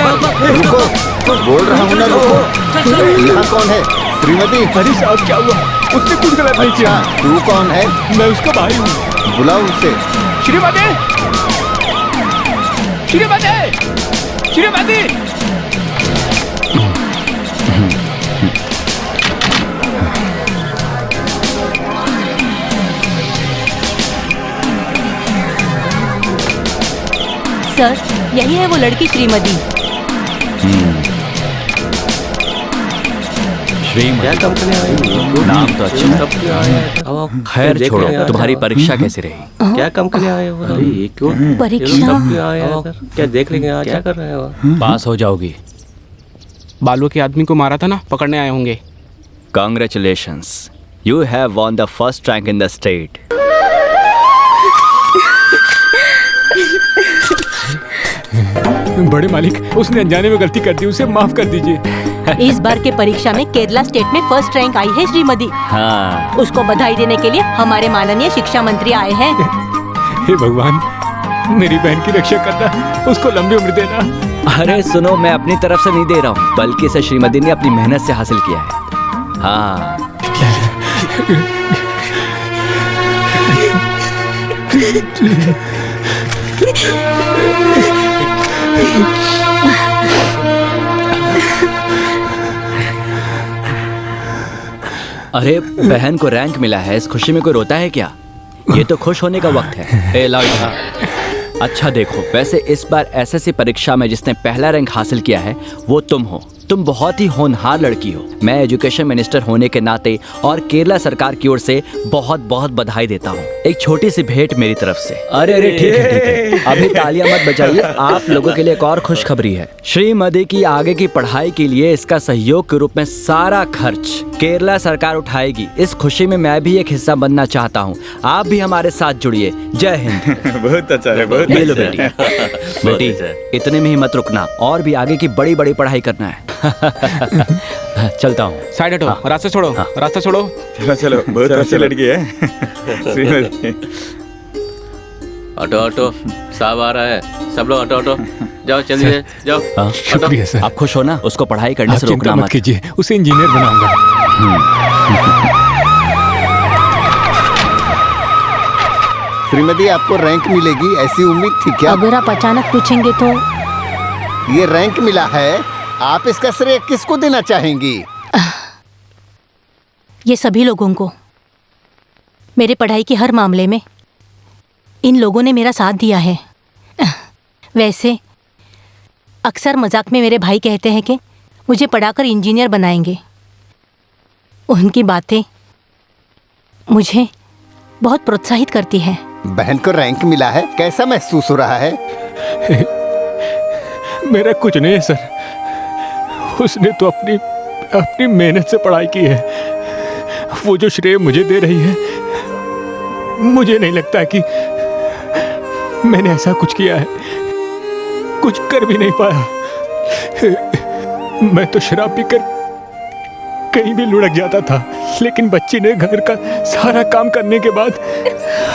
रुको, बोल रहा हूँ ना रुको। यहाँ कौन है? श्रीमती। अरे साहब क्या हुआ? उसने कुछ गलत नहीं किया। तू कौन है? मैं उसका भाई हूँ। बुलाओ उसे। श्रीमती, श्रीमती, श्रीमती। सर, यही है वो लड़की श्रीमती। श्रीमती, नाम तो अच्छा है। खैर छोड़ो, तुम्हारी परीक्षा कैसी रही? क्या कम के लिए आए हो? अरे ये क्यों परीक्षा? क्या देख लेंगे आज? क्या कर रहे हो? पास हो जाओगी। बालू के आदमी को मारा था ना, पकड़ने आए होंगे। Congratulations, you have won the first rank in the state. बड़े मालिक, उसने अनजाने में गलती कर दी, उसे माफ कर दीजिए। इस बार के परीक्षा में केरला स्टेट में फर्स्ट रैंक आई है श्रीमती। हाँ। उसको बधाई देने के लिए हमारे माननीय शिक्षा मंत्री आए हैं। हे भगवान, मेरी बहन की रक्षा करना, उसको लंबी उम्र देना। अरे सुनो, मैं अपनी तरफ से नहीं दे रहा हूँ, बल्कि इसे श्रीमती ने अपनी मेहनत से हासिल किया है। हाँ। अरे बहन को रैंक मिला है, इस खुशी में कोई रोता है क्या? ये तो खुश होने का वक्त है। ए लाओ इधर। अच्छा देखो, वैसे इस बार एसएससी परीक्षा में जिसने पहला रैंक हासिल किया है वो तुम हो। तुम बहुत ही होनहार लड़की हो। मैं एजुकेशन मिनिस्टर होने के नाते और केरला सरकार की ओर से बहुत बहुत बधाई देता हूँ। एक छोटी सी भेंट मेरी तरफ से। अरे अरे ठीक है। अभी तालियां मत बजाइए, आप लोगों के लिए एक और खुशखबरी है। श्रीमती की आगे की पढ़ाई के लिए इसका सहयोग के रूप में सारा खर्च केरला सरकार उठाएगी। इस खुशी में मैं भी एक हिस्सा बनना चाहता हूँ। आप भी हमारे साथ जुड़िए। जय हिंद। बहुत अच्छा है, बहुत ले लो बेटी। बेटी, इतने में ही मत रुकना, और भी आगे की बड़ी बड़ी पढ़ाई करना है। चलता हूँ। साइड हटो, रास्ता छोड़ो। रास्ता छोड़ो। चलो चलो, बहुत अच्छी लड़की है श्रीमती। ऑटो ऑटो, साहब आ रहा है। सब लोग ऑटो ऑटो, जाओ चलिए जाओ। हाँ, शुक्रिया सर। आप खुश हो ना? उसको पढ़ाई करने आप से चिंता रोकना मत कीजिए, उसे इंजीनियर बनाऊंगा। श्रीमती, आपको रैंक मिलेगी ऐसी उम्मीद थी क्या? अगर आप अचानक पूछेंगे तो ये रैंक मिला है, आप इसका श्रेय किसको देना चाहेंगी? ये सभी लोगों को। मेरे पढ़ाई के हर मामले में इन लोगों ने मेरा साथ दिया है। वैसे अक्सर मजाक में मेरे भाई कहते हैं कि मुझे पढ़ाकर इंजीनियर बनाएंगे। उनकी बातें मुझे बहुत प्रोत्साहित करती हैं। बहन को रैंक मिला है, कैसा महसूस हो रहा है? मेरा कुछ नहीं है सर। उसने तो अपनी मेहनत से पढ़ाई की है। वो जो श्रेय मुझे दे रही है, मुझे नहीं लगता कि मैंने ऐसा कुछ किया है। कुछ कर भी नहीं पाया। मैं तो शराब पीकर कहीं भी लुढ़क जाता था, लेकिन बच्ची ने घर का सारा काम करने के बाद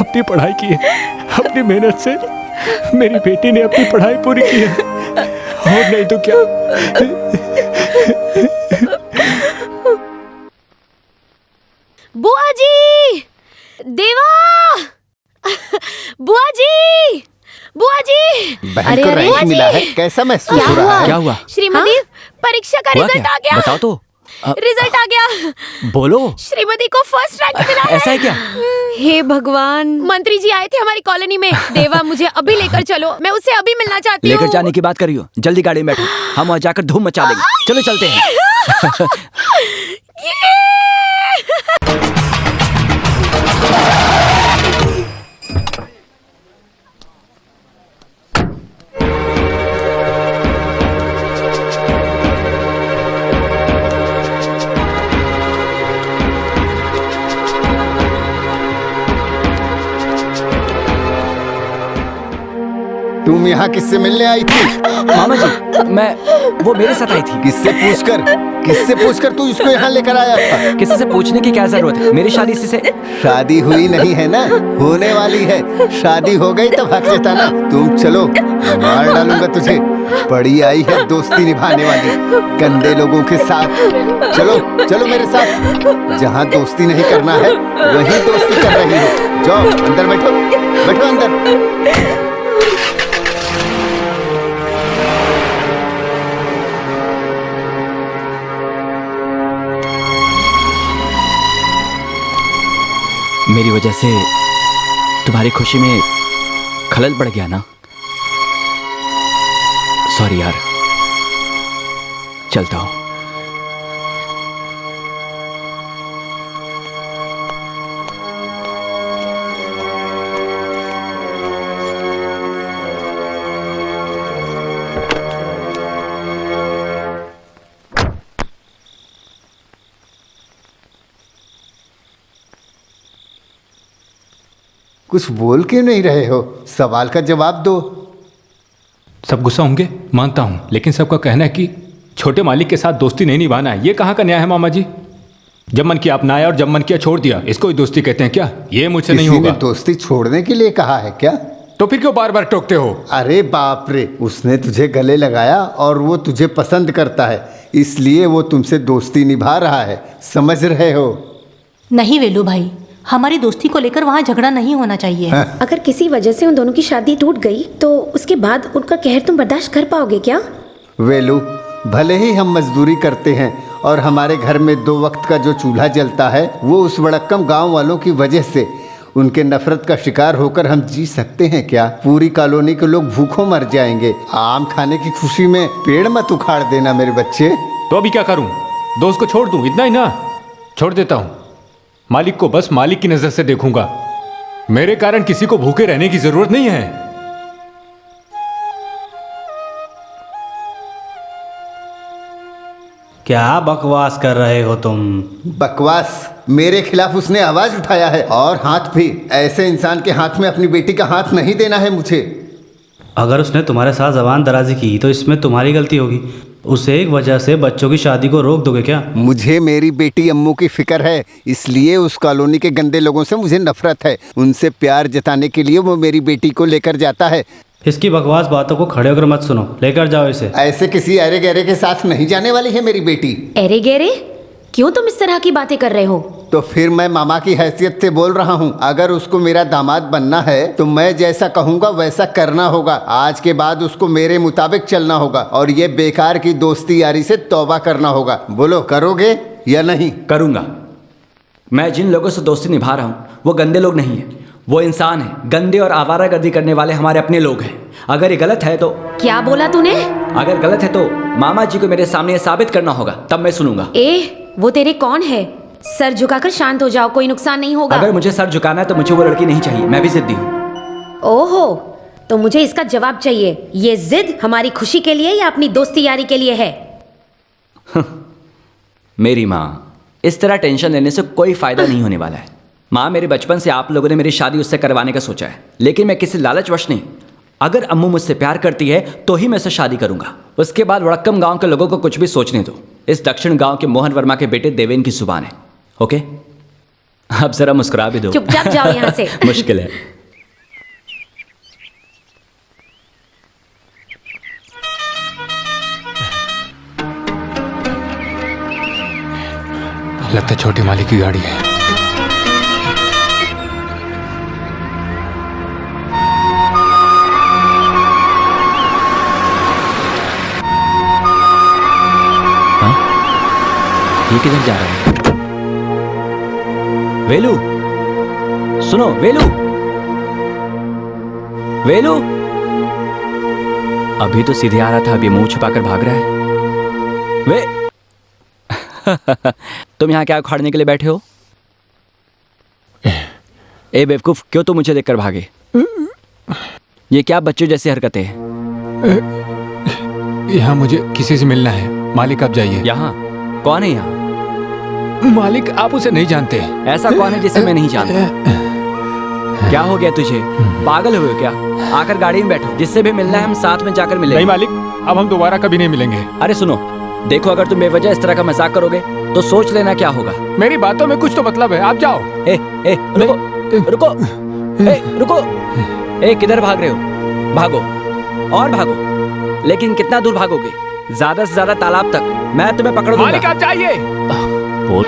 अपनी पढ़ाई की है। अपनी मेहनत से मेरी बेटी ने अपनी पढ़ाई पूरी की है, और नहीं तो क्या। बुआ जी, देवा, बुआ जी, बुआ जी। बहन को रैंक मिला है, कैसा महसूस हो रहा है? क्या हुआ? श्रीमती, परीक्षा का हुआ रिजल्ट क्या? आ गया। बताओ तो। रिजल्ट आ गया। बोलो। श्रीमती को फर्स्ट रैंक मिला है। ऐसा है क्या? हे भगवान, मंत्री जी आए थे हमारी कॉलोनी में। देवा, मुझे अभी लेकर चलो, मैं उससे अभी मिलना चाहती हूँ। लेकर जाने की बात करियो, जल्दी गाड़ी में बैठो, हम वहाँ जाकर धूम मचा देंगे। चलो चलते हैं। तुम यहाँ किससे मिलने आई थी? मामा जी, वो मेरे साथ आई थी। किससे पूछकर तू इसको यहाँ लेकर आया था? किसी से पूछने की क्या जरूरत है? मेरी शादी इसी से। शादी हुई नहीं है ना, होने वाली है। शादी हो गई तब हक जताना। तुम चलो, मार डालूंगा तुझे। बड़ी आई है दोस्ती निभाने वाली गंदे लोगों के साथ। चलो चलो मेरे साथ, जहाँ दोस्ती नहीं करना है वहीं दोस्ती कर रही हो। जाओ अंदर बैठो, बैठो अंदर। मेरी वजह से तुम्हारी खुशी में खलल पड़ गया ना? सॉरी यार, चलता हूं। कुछ बोल क्यों नहीं रहे हो? सवाल का जवाब दो। सब गुस्सा होंगे, मानता हूं, लेकिन सबका कहना है कि छोटे मालिक के साथ दोस्ती नहीं निभाना है। ये कहाँ का न्याय है मामा जी? जब मन किया अपनाया और जब मन किया छोड़ दिया, इसको ही दोस्ती कहते हैं क्या? ये मुझसे नहीं किसी होगा। ने दोस्ती छोड़ने के लिए कहा है क्या? तो फिर क्यों बार बार टोकते हो? अरे बाप रे, उसने तुझे गले लगाया और वो तुझे पसंद करता है, इसलिए वो तुमसे दोस्ती निभा रहा है, समझ रहे हो? नहीं वेलू भाई, हमारी दोस्ती को लेकर वहाँ झगड़ा नहीं होना चाहिए। अगर किसी वजह से उन दोनों की शादी टूट गई तो उसके बाद उनका कहर तुम बर्दाश्त कर पाओगे क्या? वेलू, भले ही हम मजदूरी करते हैं और हमारे घर में 2 वक्त का जो चूल्हा जलता है वो उस बड़क्कम गांव वालों की वजह से, उनके नफरत का शिकार होकर हम जी सकते हैं क्या? पूरी कॉलोनी के लोग भूखों मर जाएंगे। आम खाने की खुशी में पेड़ मत उखाड़ देना मेरे बच्चे। तो अभी क्या करूं? दोस्त को छोड़ दूं? इतना ही ना? छोड़ देता हूं। मालिक को बस मालिक की नजर से देखूंगा। मेरे कारण किसी को भूखे रहने की जरूरत नहीं है। क्या बकवास कर रहे हो तुम? बकवास? मेरे खिलाफ उसने आवाज उठाया है, और हाथ भी। ऐसे इंसान के हाथ में अपनी बेटी का हाथ नहीं देना है मुझे। अगर उसने तुम्हारे साथ जबान दराजी की तो इसमें तुम्हारी गलती होगी। उसे एक वजह से बच्चों की शादी को रोक दोगे क्या? मुझे मेरी बेटी अम्मू की फिक्र है, इसलिए उस कॉलोनी के गंदे लोगों से मुझे नफरत है। उनसे प्यार जताने के लिए वो मेरी बेटी को लेकर जाता है। इसकी बकवास बातों को खड़े होकर मत सुनो, लेकर जाओ इसे। ऐसे किसी अरे गहरे के साथ नहीं जाने वाली है मेरी बेटी। अरे गेरे, क्यों तुम इस तरह की बातें कर रहे हो? तो फिर मैं मामा की हैसियत से बोल रहा हूँ, अगर उसको मेरा दामाद बनना है तो मैं जैसा कहूँगा वैसा करना होगा। आज के बाद उसको मेरे मुताबिक चलना होगा और ये बेकार की दोस्ती यारी से तौबा करना होगा। बोलो, करोगे या नहीं? करूंगा। मैं जिन लोगों से दोस्ती निभा रहा हूँ वो गंदे लोग नहीं हैं, वो इंसान हैं। गंदे और आवारागर्दी करने वाले हमारे अपने लोग हैं। अगर ये गलत है तो... क्या बोला तूने? अगर गलत है तो मामा जी को मेरे सामने साबित करना होगा, तब मैं सुनूंगा। वो तेरे कौन है? सर झुकाकर शांत हो जाओ, कोई नुकसान नहीं होगा। अगर मुझे सर झुकाना है तो मुझे वो लड़की नहीं चाहिए, मैं भी जिद्दी हूँ। ओहो, तो मुझे इसका जवाब चाहिए। ये जिद हमारी खुशी के लिए या अपनी दोस्ती यारी के लिए है? मेरी माँ, इस तरह टेंशन लेने से कोई फायदा नहीं होने वाला है। माँ, मेरे बचपन से आप लोगों ने मेरी शादी उससे करवाने का सोचा है, लेकिन मैं किसी लालचवश नहीं। अगर अम्मू मुझसे प्यार करती है तो ही मैं उससे शादी करूंगा। उसके बाद वड़क्कम गांव के लोगों को कुछ भी सोचने दो। इस दक्षिण गांव के मोहन वर्मा के बेटे देवेन की जुबान है। ओके, अब जरा मुस्कुरा भी दो। चुपचाप जाओ यहाँ से। मुश्किल है। लगता है छोटे मालिक की गाड़ी है। ये किधर जा रहा है? वेलू, सुनो वेलू, वेलू। अभी तो सीधे आ रहा था, अभी मुंह छुपाकर भाग रहा है। वे तुम यहाँ क्या उखाड़ने के लिए बैठे हो? ए बेवकूफ, क्यों तुम मुझे देखकर भागे? ये क्या बच्चों जैसी हरकतें हैं? यहाँ मुझे किसी से मिलना है। मालिक, आप जाइए। यहाँ कौन है? यहाँ मालिक, आप उसे नहीं जानते। ऐसा कौन है जिसे मैं नहीं जानता? क्या हो गया तुझे? पागल हुए क्या? आकर गाड़ी में बैठो, जिससे भी मिलना है हम साथ में जाकर मिलेंगे। नहीं मालिक, अब हम दोबारा कभी नहीं मिलेंगे। अरे सुनो, देखो, अगर तुम बेवजह इस तरह का मजाक करोगे तो सोच लेना क्या होगा। मेरी बातों में कुछ तो मतलब है, आप जाओ। रुको रुको, रुको। किधर भाग रहे हो? भागो और भागो। लेकिन कितना दूर भागोगे? ज्यादा से ज्यादा तालाब तक। मैं तुम्हें पकड़ मालिक लूंगा। आप जाइए। बोल।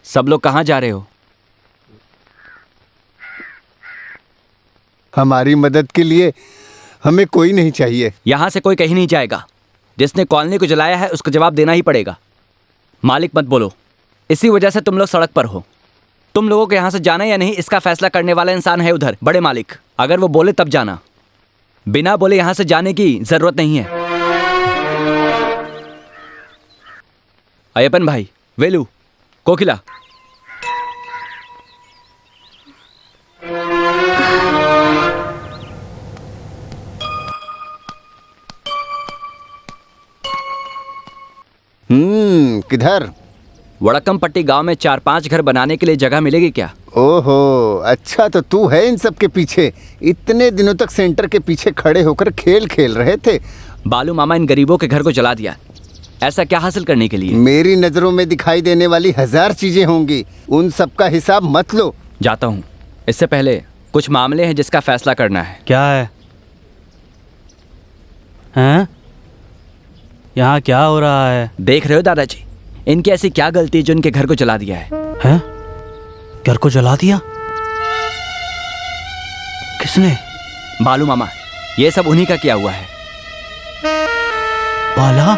सब लोग कहाँ जा रहे हो? हमारी मदद के लिए हमें कोई नहीं चाहिए। यहां से कोई कहीं नहीं जाएगा। जिसने कॉलोनी को जलाया है उसको जवाब देना ही पड़ेगा। मालिक मत बोलो, इसी वजह से तुम लोग सड़क पर हो। तुम लोगों को यहां से जाना या नहीं इसका फैसला करने वाला इंसान है उधर, बड़े मालिक। अगर वो बोले तब जाना, बिना बोले यहां से जाने की जरूरत नहीं है। अय्यपन भाई, वेलू, कोकिला, किधर? वड़क्कमपट्टी गांव में 4-5 घर बनाने के लिए जगह मिलेगी क्या? ओहो, अच्छा तो तू है इन सब के पीछे। इतने दिनों तक सेंटर के पीछे खड़े होकर खेल खेल रहे थे। बालू मामा इन गरीबों के घर को जला दिया, ऐसा क्या हासिल करने के लिए? मेरी नजरों में दिखाई देने वाली 1000 चीजें होंगी, उन सब का हिसाब मत लो। जाता हूँ। इससे पहले कुछ मामले हैं जिसका फैसला करना है। क्या है? हैं? यहाँ क्या हो रहा है? देख रहे हो दादाजी, इनकी ऐसी क्या गलती है जो इनके घर को जला दिया है? हैं? घर को जला दिया? किसने? बालू मामा, ये सब उन्हीं का किया हुआ है। बाला?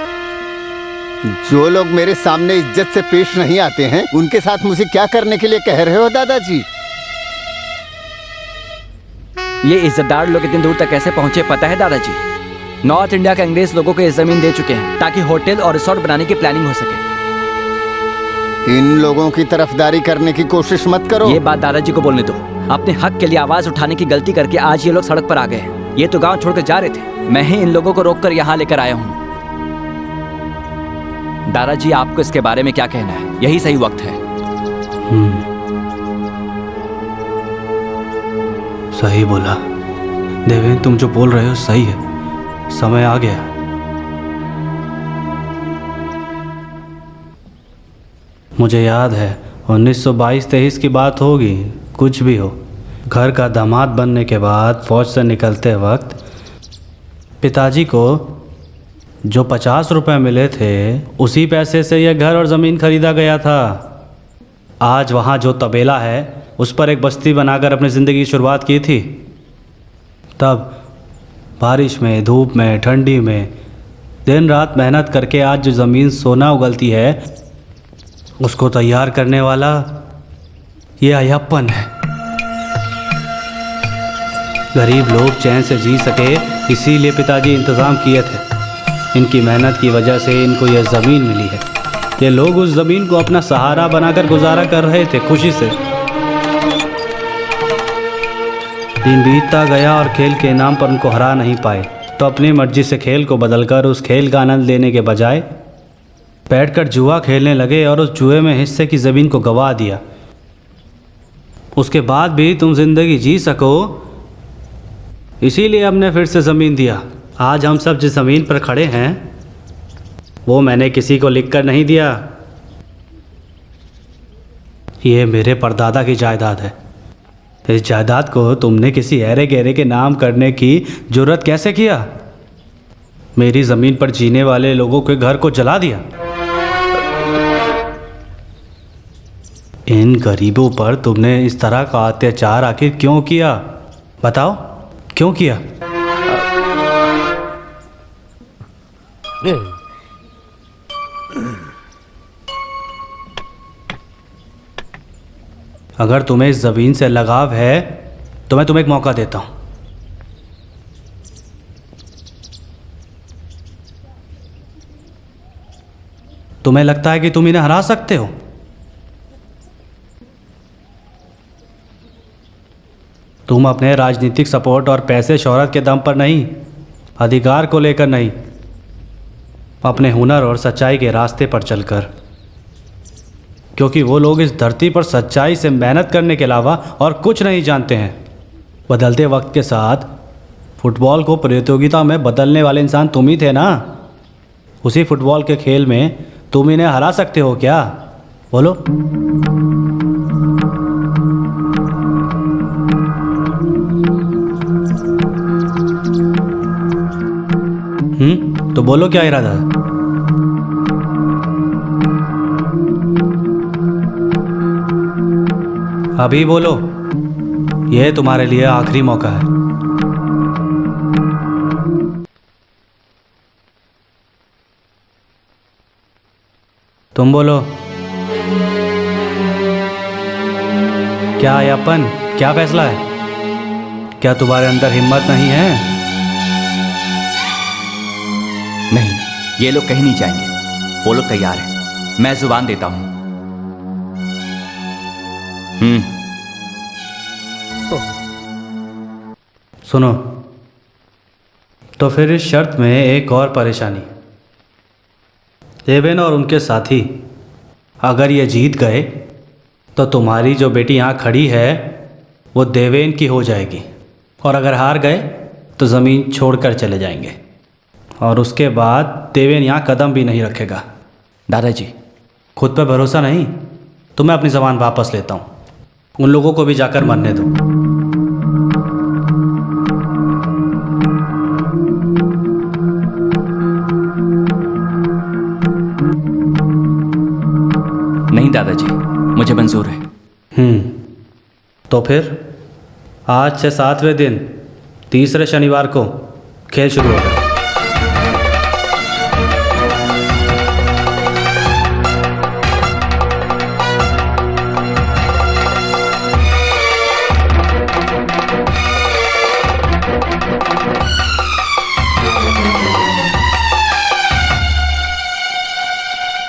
जो लोग मेरे सामने इज्जत से पेश नहीं आते हैं, उनके साथ मुझे क्या करने के लिए कह रहे हो दादाजी? ये इज्जतदार लोग इतनी दूर तक कैसे पहुंचे पता है दादाजी? नॉर्थ इंडिया के अंग्रेज लोगों को ये जमीन दे चुके हैं ताकि होटल और रिसोर्ट बनाने की प्लानिंग हो सके। इन लोगों की तरफदारी करने की कोशिश मत करो। ये बात दादाजी को बोलने दो। अपने हक के लिए आवाज उठाने की गलती करके आज ये लोग सड़क पर आ गए हैं। ये तो गांव छोड़कर जा रहे थे, मैं ही इन लोगों को रोककर यहाँ लेकर आया हूँ। दादाजी, आपको इसके बारे में क्या कहना है? यही सही वक्त है। सही बोला देवेंद्र, तुम जो बोल रहे हो सही है। समय आ गया। मुझे याद है 1922-23 की बात होगी, कुछ भी हो। घर का दामाद बनने के बाद फौज से निकलते वक्त पिताजी को जो 50 रुपए मिले थे, उसी पैसे से यह घर और ज़मीन खरीदा गया था। आज वहाँ जो तबेला है उस पर एक बस्ती बनाकर अपनी ज़िंदगी की शुरुआत की थी। तब बारिश में, धूप में, ठंडी में दिन रात मेहनत करके आज जो ज़मीन सोना उगलती है, उसको तैयार करने वाला ये अय्यप्पन है। गरीब लोग चैन से जी सके, इसीलिए पिताजी इंतज़ाम किए थे। इनकी मेहनत की वजह से इनको यह ज़मीन मिली है। ये लोग उस ज़मीन को अपना सहारा बनाकर गुजारा कर रहे थे खुशी से। दिन बीतता गया और खेल के नाम पर उनको हरा नहीं पाए, तो अपनी मर्जी से खेल को बदलकर उस खेल का आनंद लेने के बजाय बैठकर जुआ खेलने लगे और उस जुए में हिस्से की ज़मीन को गंवा दिया। उसके बाद भी तुम ज़िंदगी जी सको, इसीलिए हमने फिर से ज़मीन दिया। आज हम सब जिस ज़मीन पर खड़े हैं वो मैंने किसी को लिखकर नहीं दिया। ये मेरे परदादा की जायदाद है। इस जायदाद को तुमने किसी ऐरे गहरे के नाम करने की जुर्रत कैसे किया? मेरी ज़मीन पर जीने वाले लोगों के घर को जला दिया। इन गरीबों पर तुमने इस तरह का अत्याचार आखिर क्यों किया? बताओ, क्यों किया? अगर तुम्हें इस ज़मीन से लगाव है तो मैं तुम्हें एक मौका देता हूं। तुम्हें लगता है कि तुम इन्हें हरा सकते हो? तुम अपने राजनीतिक सपोर्ट और पैसे शोहरत के दम पर नहीं, अधिकार को लेकर नहीं, अपने हुनर और सच्चाई के रास्ते पर चलकर, क्योंकि वो लोग इस धरती पर सच्चाई से मेहनत करने के अलावा और कुछ नहीं जानते हैं। बदलते वक्त के साथ फुटबॉल को प्रतियोगिता में बदलने वाले इंसान तुम ही थे ना। उसी फुटबॉल के खेल में तुम इन्हें हरा सकते हो क्या? बोलो। तो बोलो क्या इरादा है? अभी बोलो, यह तुम्हारे लिए आखिरी मौका है। तुम बोलो। क्या यापन, क्या फैसला है? क्या तुम्हारे अंदर हिम्मत नहीं है? नहीं, ये लोग कहीं नहीं जाएंगे। वो लोग तैयार हैं। मैं जुबान देता हूं। सुनो, तो फिर इस शर्त में एक और परेशानी। देवेन और उनके साथी अगर ये जीत गए तो तुम्हारी जो बेटी यहाँ खड़ी है वो देवेन की हो जाएगी, और अगर हार गए तो ज़मीन छोड़कर चले जाएंगे, और उसके बाद देवेन यहाँ कदम भी नहीं रखेगा। दादाजी, खुद पर भरोसा नहीं तो मैं अपनी ज़बान वापस लेता हूँ। उन लोगों को भी जाकर मरने दो। नहीं दादाजी, मुझे मंजूर है। तो फिर आज से 7वें दिन तीसरे शनिवार को खेल शुरू होगा।